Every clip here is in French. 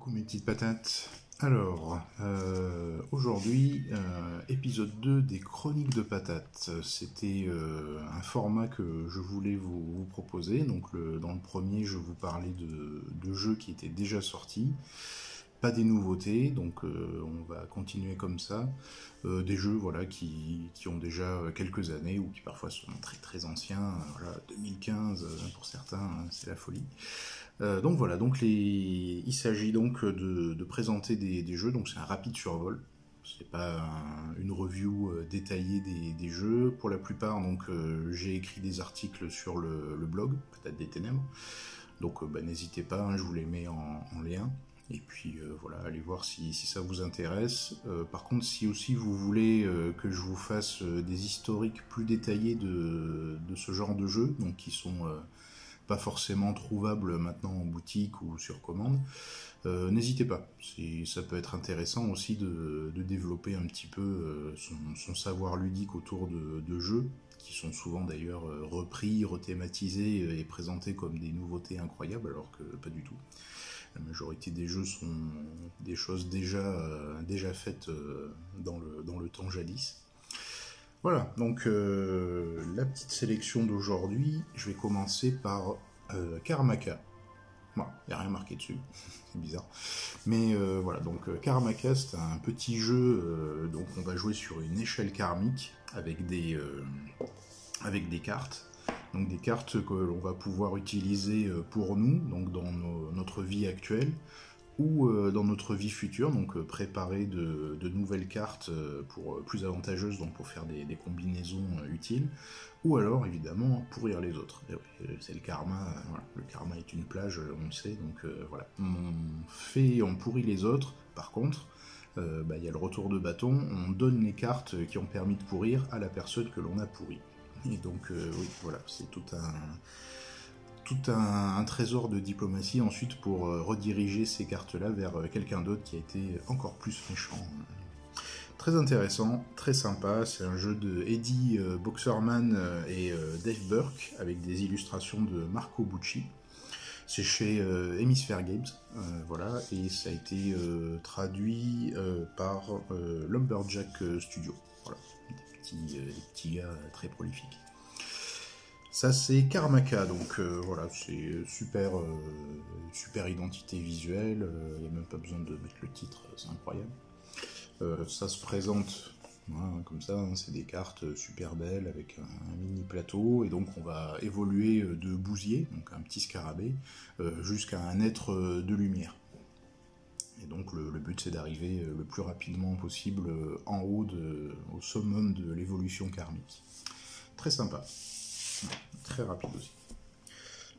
Coucou mes petites patates. Alors, aujourd'hui, épisode 2 des Chroniques de Patates. C'était un format que je voulais vous proposer. Donc, dans le premier, je vous parlais de jeux qui étaient déjà sortis. Pas des nouveautés, donc on va continuer comme ça. Des jeux voilà, qui ont déjà quelques années ou qui parfois sont très très anciens. Voilà, 2015 pour certains, hein, c'est la folie. Donc voilà, il s'agit donc de présenter des jeux, donc c'est un rapide survol. C'est pas une review détaillée des jeux. Pour la plupart, donc j'ai écrit des articles sur le blog, peut-être des ténèbres. Donc n'hésitez pas, hein, je vous les mets en lien. Et puis voilà, allez voir si ça vous intéresse. Par contre, si aussi vous voulez que je vous fasse des historiques plus détaillés de ce genre de jeux, donc qui sont pas forcément trouvables maintenant en boutique ou sur commande, n'hésitez pas. Ça peut être intéressant aussi de développer un petit peu son savoir ludique autour de jeux, qui sont souvent d'ailleurs repris, rethématisés et présentés comme des nouveautés incroyables, alors que pas du tout. La majorité des jeux sont des choses déjà faites dans le temps jadis. Voilà, donc la petite sélection d'aujourd'hui, je vais commencer par Karamaka. Bon, il n'y a rien marqué dessus, c'est bizarre. Mais voilà, donc Karamaka, c'est un petit jeu, donc on va jouer sur une échelle karmique avec des cartes. Donc des cartes que l'on va pouvoir utiliser pour nous, donc dans notre vie actuelle, ou dans notre vie future, donc préparer de nouvelles cartes pour plus avantageuses, donc pour faire des combinaisons utiles, ou alors évidemment pourrir les autres. C'est le karma, voilà. Le karma est une plage, on le sait, donc voilà. On pourrit les autres, par contre, y a le retour de bâton, on donne les cartes qui ont permis de pourrir à la personne que l'on a pourrie. Et donc oui, voilà, c'est tout un trésor de diplomatie ensuite pour rediriger ces cartes-là vers quelqu'un d'autre qui a été encore plus méchant. Très intéressant, très sympa, c'est un jeu de Eddie Boxerman et Dave Burke avec des illustrations de Marco Bucci. C'est chez Hemisphere Games, voilà, et ça a été traduit par Lumberjack Studio. Voilà, des petits gars très prolifiques. Ça c'est Karamaka, donc voilà, c'est super identité visuelle, il n'y a même pas besoin de mettre le titre, c'est incroyable. Ça se présente voilà, comme ça, hein, c'est des cartes super belles avec un mini plateau, et donc on va évoluer de bousier, donc un petit scarabée, jusqu'à un être de lumière. Et donc le but c'est d'arriver le plus rapidement possible en haut, au summum de l'évolution karmique. Très sympa. Très rapide aussi.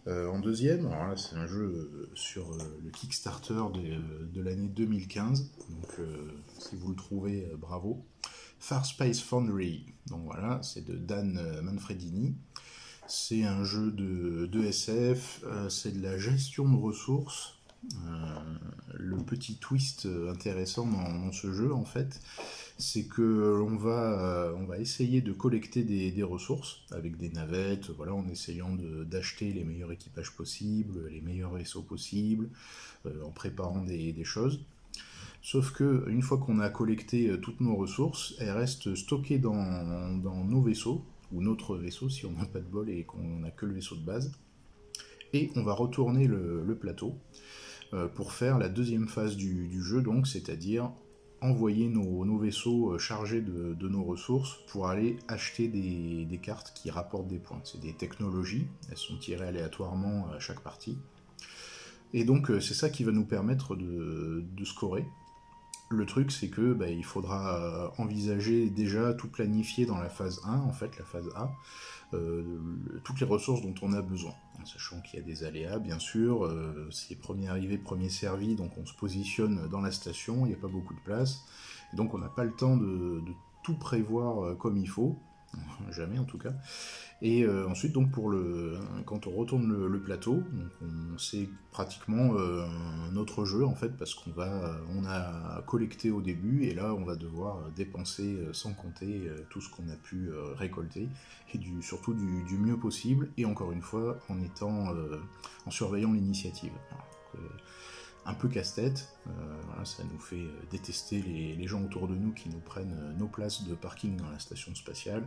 En deuxième, alors là c'est un jeu sur le Kickstarter de l'année 2015, donc si vous le trouvez, bravo. Far Space Foundry, donc voilà, c'est de Dan Manfredini. C'est un jeu de SF, c'est de la gestion de ressources. Le petit twist intéressant dans ce jeu en fait, c'est que on va essayer de collecter des ressources avec des navettes, voilà, en essayant d'acheter les meilleurs équipages possibles, les meilleurs vaisseaux possibles, en préparant des choses. Sauf que une fois qu'on a collecté toutes nos ressources, elles restent stockées dans nos vaisseaux, ou notre vaisseau si on n'a pas de bol et qu'on n'a que le vaisseau de base, et on va retourner le plateau pour faire la deuxième phase du jeu, donc c'est-à-dire envoyer nos vaisseaux chargés de nos ressources pour aller acheter des cartes qui rapportent des points. C'est des technologies, elles sont tirées aléatoirement à chaque partie. Et donc c'est ça qui va nous permettre de scorer. Le truc c'est que il faudra envisager déjà tout planifier dans la phase 1, en fait la phase A, toutes les ressources dont on a besoin, sachant qu'il y a des aléas bien sûr, c'est premier arrivé, premier servi, donc on se positionne dans la station, il n'y a pas beaucoup de place, et donc on n'a pas le temps de tout prévoir comme il faut, jamais en tout cas. Et ensuite, donc quand on retourne le plateau, donc on sait pratiquement notre jeu en fait, parce on a collecté au début, et là on va devoir dépenser sans compter tout ce qu'on a pu récolter, et surtout du mieux possible, et encore une fois en surveillant l'initiative. un peu casse-tête. Voilà, ça nous fait détester les gens autour de nous qui nous prennent nos places de parking dans la station spatiale.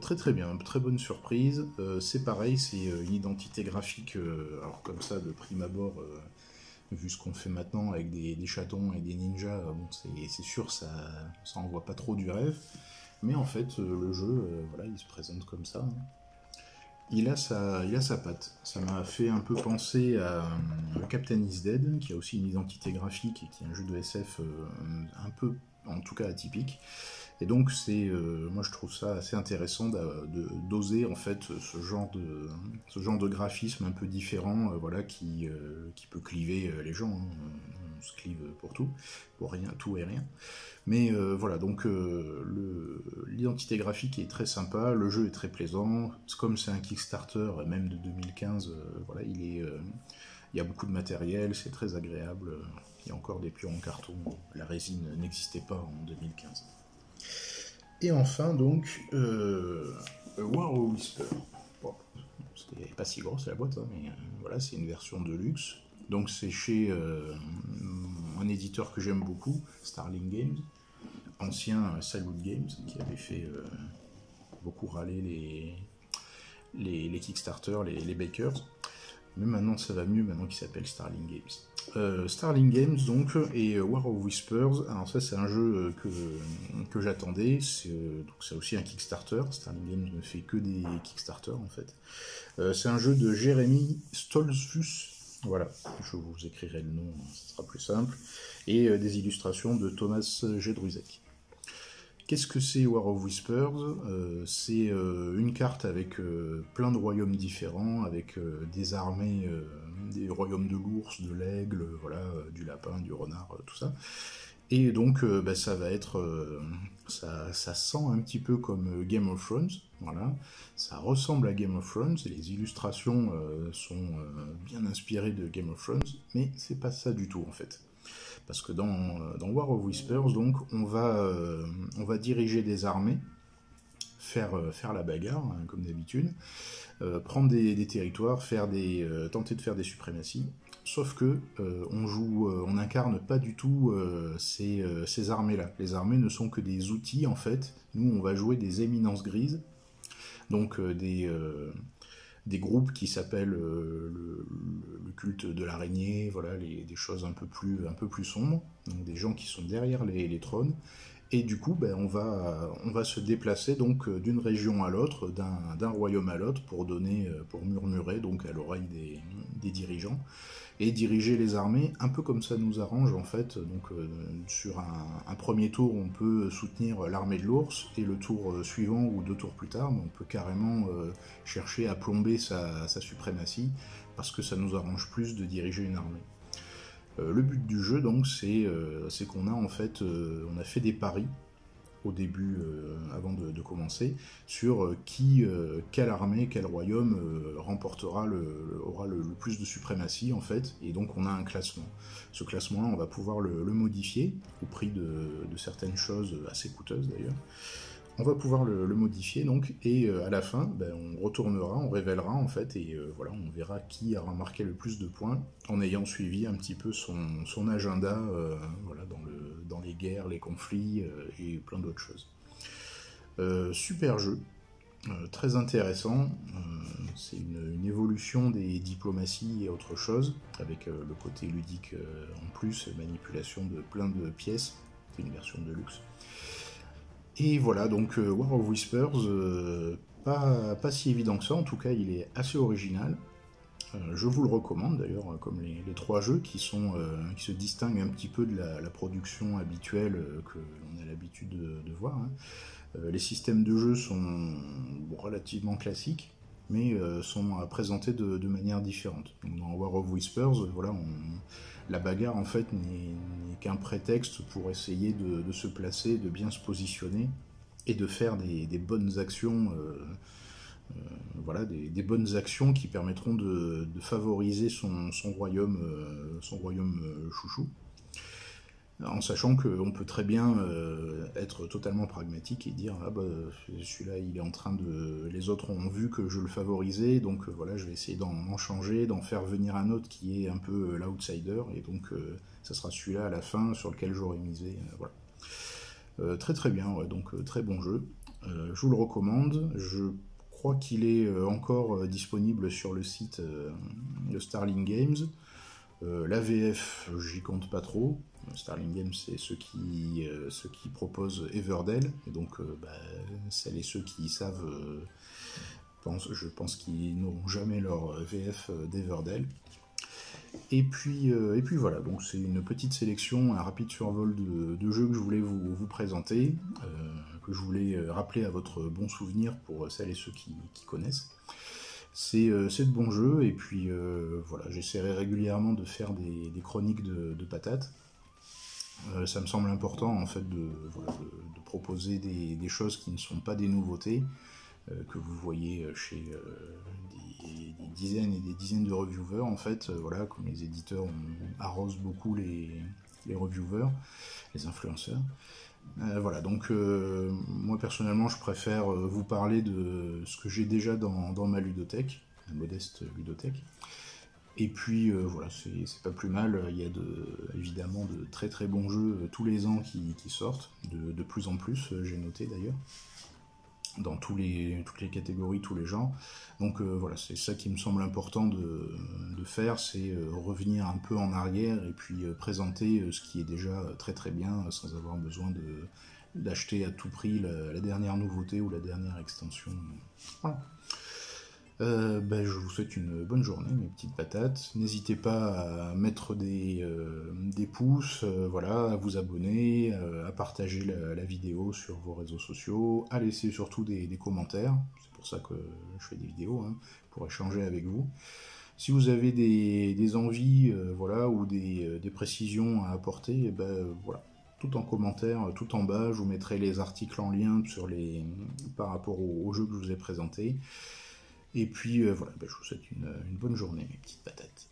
Très très bien, très bonne surprise. C'est pareil, c'est une identité graphique, alors comme ça de prime abord, vu ce qu'on fait maintenant avec des chatons et des ninjas, bon, c'est sûr, ça envoie pas trop du rêve. Mais en fait, le jeu, voilà, il se présente comme ça. Hein. Il a sa patte. Ça m'a fait un peu penser à Captain is Dead, qui a aussi une identité graphique et qui est un jeu de SF un peu, en tout cas atypique. Et donc moi je trouve ça assez intéressant d'oser en fait ce genre de graphisme un peu différent, voilà, qui peut cliver les gens. Hein. On se clive pour tout rien, tout et rien. Mais voilà, donc l'identité graphique est très sympa, le jeu est très plaisant, comme c'est un Kickstarter, même de 2015, voilà, il y a beaucoup de matériel, c'est très agréable, il y a encore des pions en carton, la résine n'existait pas en 2015. Et enfin donc, War of Whisper. Bon, c'était pas si gros, c'est la boîte, hein, mais voilà, c'est une version de luxe. Donc c'est chez un éditeur que j'aime beaucoup, Starling Games, ancien Salute Games, qui avait fait beaucoup râler les Kickstarter, les bakers. Mais maintenant ça va mieux, maintenant qu'il s'appelle Starling Games. Starling Games donc, et War of Whispers, alors ça c'est un jeu que j'attendais, donc c'est aussi un Kickstarter, Starling Games ne fait que des Kickstarter en fait. C'est un jeu de Jérémy Stolzfus, voilà, je vous écrirai le nom, ce sera plus simple, et des illustrations de Thomas Jedrzejek. Qu'est-ce que c'est War of Whispers? C'est une carte avec plein de royaumes différents, avec des armées, des royaumes de l'ours, de l'aigle, voilà, du lapin, du renard, tout ça. Et donc ça va être, ça sent un petit peu comme Game of Thrones, voilà. Ça ressemble à Game of Thrones, et les illustrations sont bien inspirées de Game of Thrones, mais c'est pas ça du tout en fait. Parce que dans War of Whispers, donc, on va diriger des armées, faire la bagarre, hein, comme d'habitude, prendre des territoires, tenter de faire des suprématies. Sauf que on n'incarne pas du tout ces armées-là. Les armées ne sont que des outils, en fait. Nous, on va jouer des éminences grises, donc des groupes qui s'appellent le culte de l'araignée, voilà, des choses un peu plus sombres, donc des gens qui sont derrière les trônes, et du coup on va se déplacer donc d'une région à l'autre, d'un royaume à l'autre, pour murmurer donc à l'oreille des dirigeants, et diriger les armées un peu comme ça nous arrange en fait. Donc sur un premier tour on peut soutenir l'armée de l'ours, et le tour suivant ou 2 tours plus tard on peut carrément chercher à plomber sa suprématie, parce que ça nous arrange plus de diriger une armée. Le but du jeu donc c'est qu'on a en fait on a fait des paris au début, avant de commencer, sur quelle armée, quel royaume aura le plus de suprématie en fait, et donc on a un classement. Ce classement-là, on va pouvoir le modifier au prix de certaines choses assez coûteuses d'ailleurs. On va pouvoir le modifier donc, et à la fin, on retournera, on révélera en fait, et voilà, on verra qui aura marqué le plus de points en ayant suivi un petit peu son agenda, voilà, dans les guerres, les conflits et plein d'autres choses. Super jeu, très intéressant. C'est une évolution des diplomaties et autre chose, avec le côté ludique en plus, manipulation de plein de pièces. C'est une version de luxe. Et voilà, donc War of Whispers, pas si évident que ça, en tout cas il est assez original. Je vous le recommande d'ailleurs, comme les 3 jeux qui se distinguent un petit peu de la production habituelle que l'on a l'habitude de voir. Hein. Les systèmes de jeu sont relativement classiques, mais sont présentés de manière différente. Donc, dans War of Whispers, voilà, la bagarre en fait n'est qu'un prétexte pour essayer de se placer, de bien se positionner et de faire des bonnes actions, voilà, des bonnes actions qui permettront de favoriser son royaume chouchou. en sachant qu'on peut très bien être totalement pragmatique et dire ah bah celui-là il est en train de, les autres ont vu que je le favorisais, donc voilà, je vais essayer d'en changer, d'en faire venir un autre qui est un peu l'outsider, et donc ça sera celui-là à la fin sur lequel j'aurai misé, voilà. Très très bien, ouais, donc très bon jeu. Je vous le recommande. Je crois qu'il est encore disponible sur le site de Starling Games. La VF, j'y compte pas trop. Starling Games, c'est ceux qui proposent Everdell, et donc celles et ceux qui savent, je pense qu'ils n'auront jamais leur VF d'Everdell. Et puis voilà, donc c'est une petite sélection, un rapide survol de jeux que je voulais vous présenter, que je voulais rappeler à votre bon souvenir pour celles et ceux qui connaissent. C'est de bons jeux, et puis voilà, j'essaierai régulièrement de faire des chroniques de patates. Ça me semble important en fait de proposer des choses qui ne sont pas des nouveautés, que vous voyez chez des dizaines et des dizaines de reviewers en fait, voilà, comme les éditeurs arrosent beaucoup les reviewers, les influenceurs. Voilà, donc moi personnellement je préfère vous parler de ce que j'ai déjà dans ma ludothèque, ma modeste ludothèque. Et puis voilà, c'est pas plus mal, il y a évidemment de très très bons jeux tous les ans qui sortent, de plus en plus, j'ai noté d'ailleurs, dans toutes les catégories, tous les genres. Donc voilà, c'est ça qui me semble important de faire, c'est revenir un peu en arrière et puis présenter ce qui est déjà très très bien, sans avoir besoin d'acheter à tout prix la dernière nouveauté ou la dernière extension. Voilà. Je vous souhaite une bonne journée, mes petites patates. N'hésitez pas à mettre des pouces, voilà, à vous abonner, à partager la vidéo sur vos réseaux sociaux, à laisser surtout des commentaires. C'est pour ça que je fais des vidéos, hein, pour échanger avec vous. Si vous avez des envies, voilà, ou des précisions à apporter, voilà, tout en commentaire, tout en bas, je vous mettrai les articles en lien par rapport au jeu que je vous ai présenté. Et puis voilà, je vous souhaite une bonne journée, mes petites patates.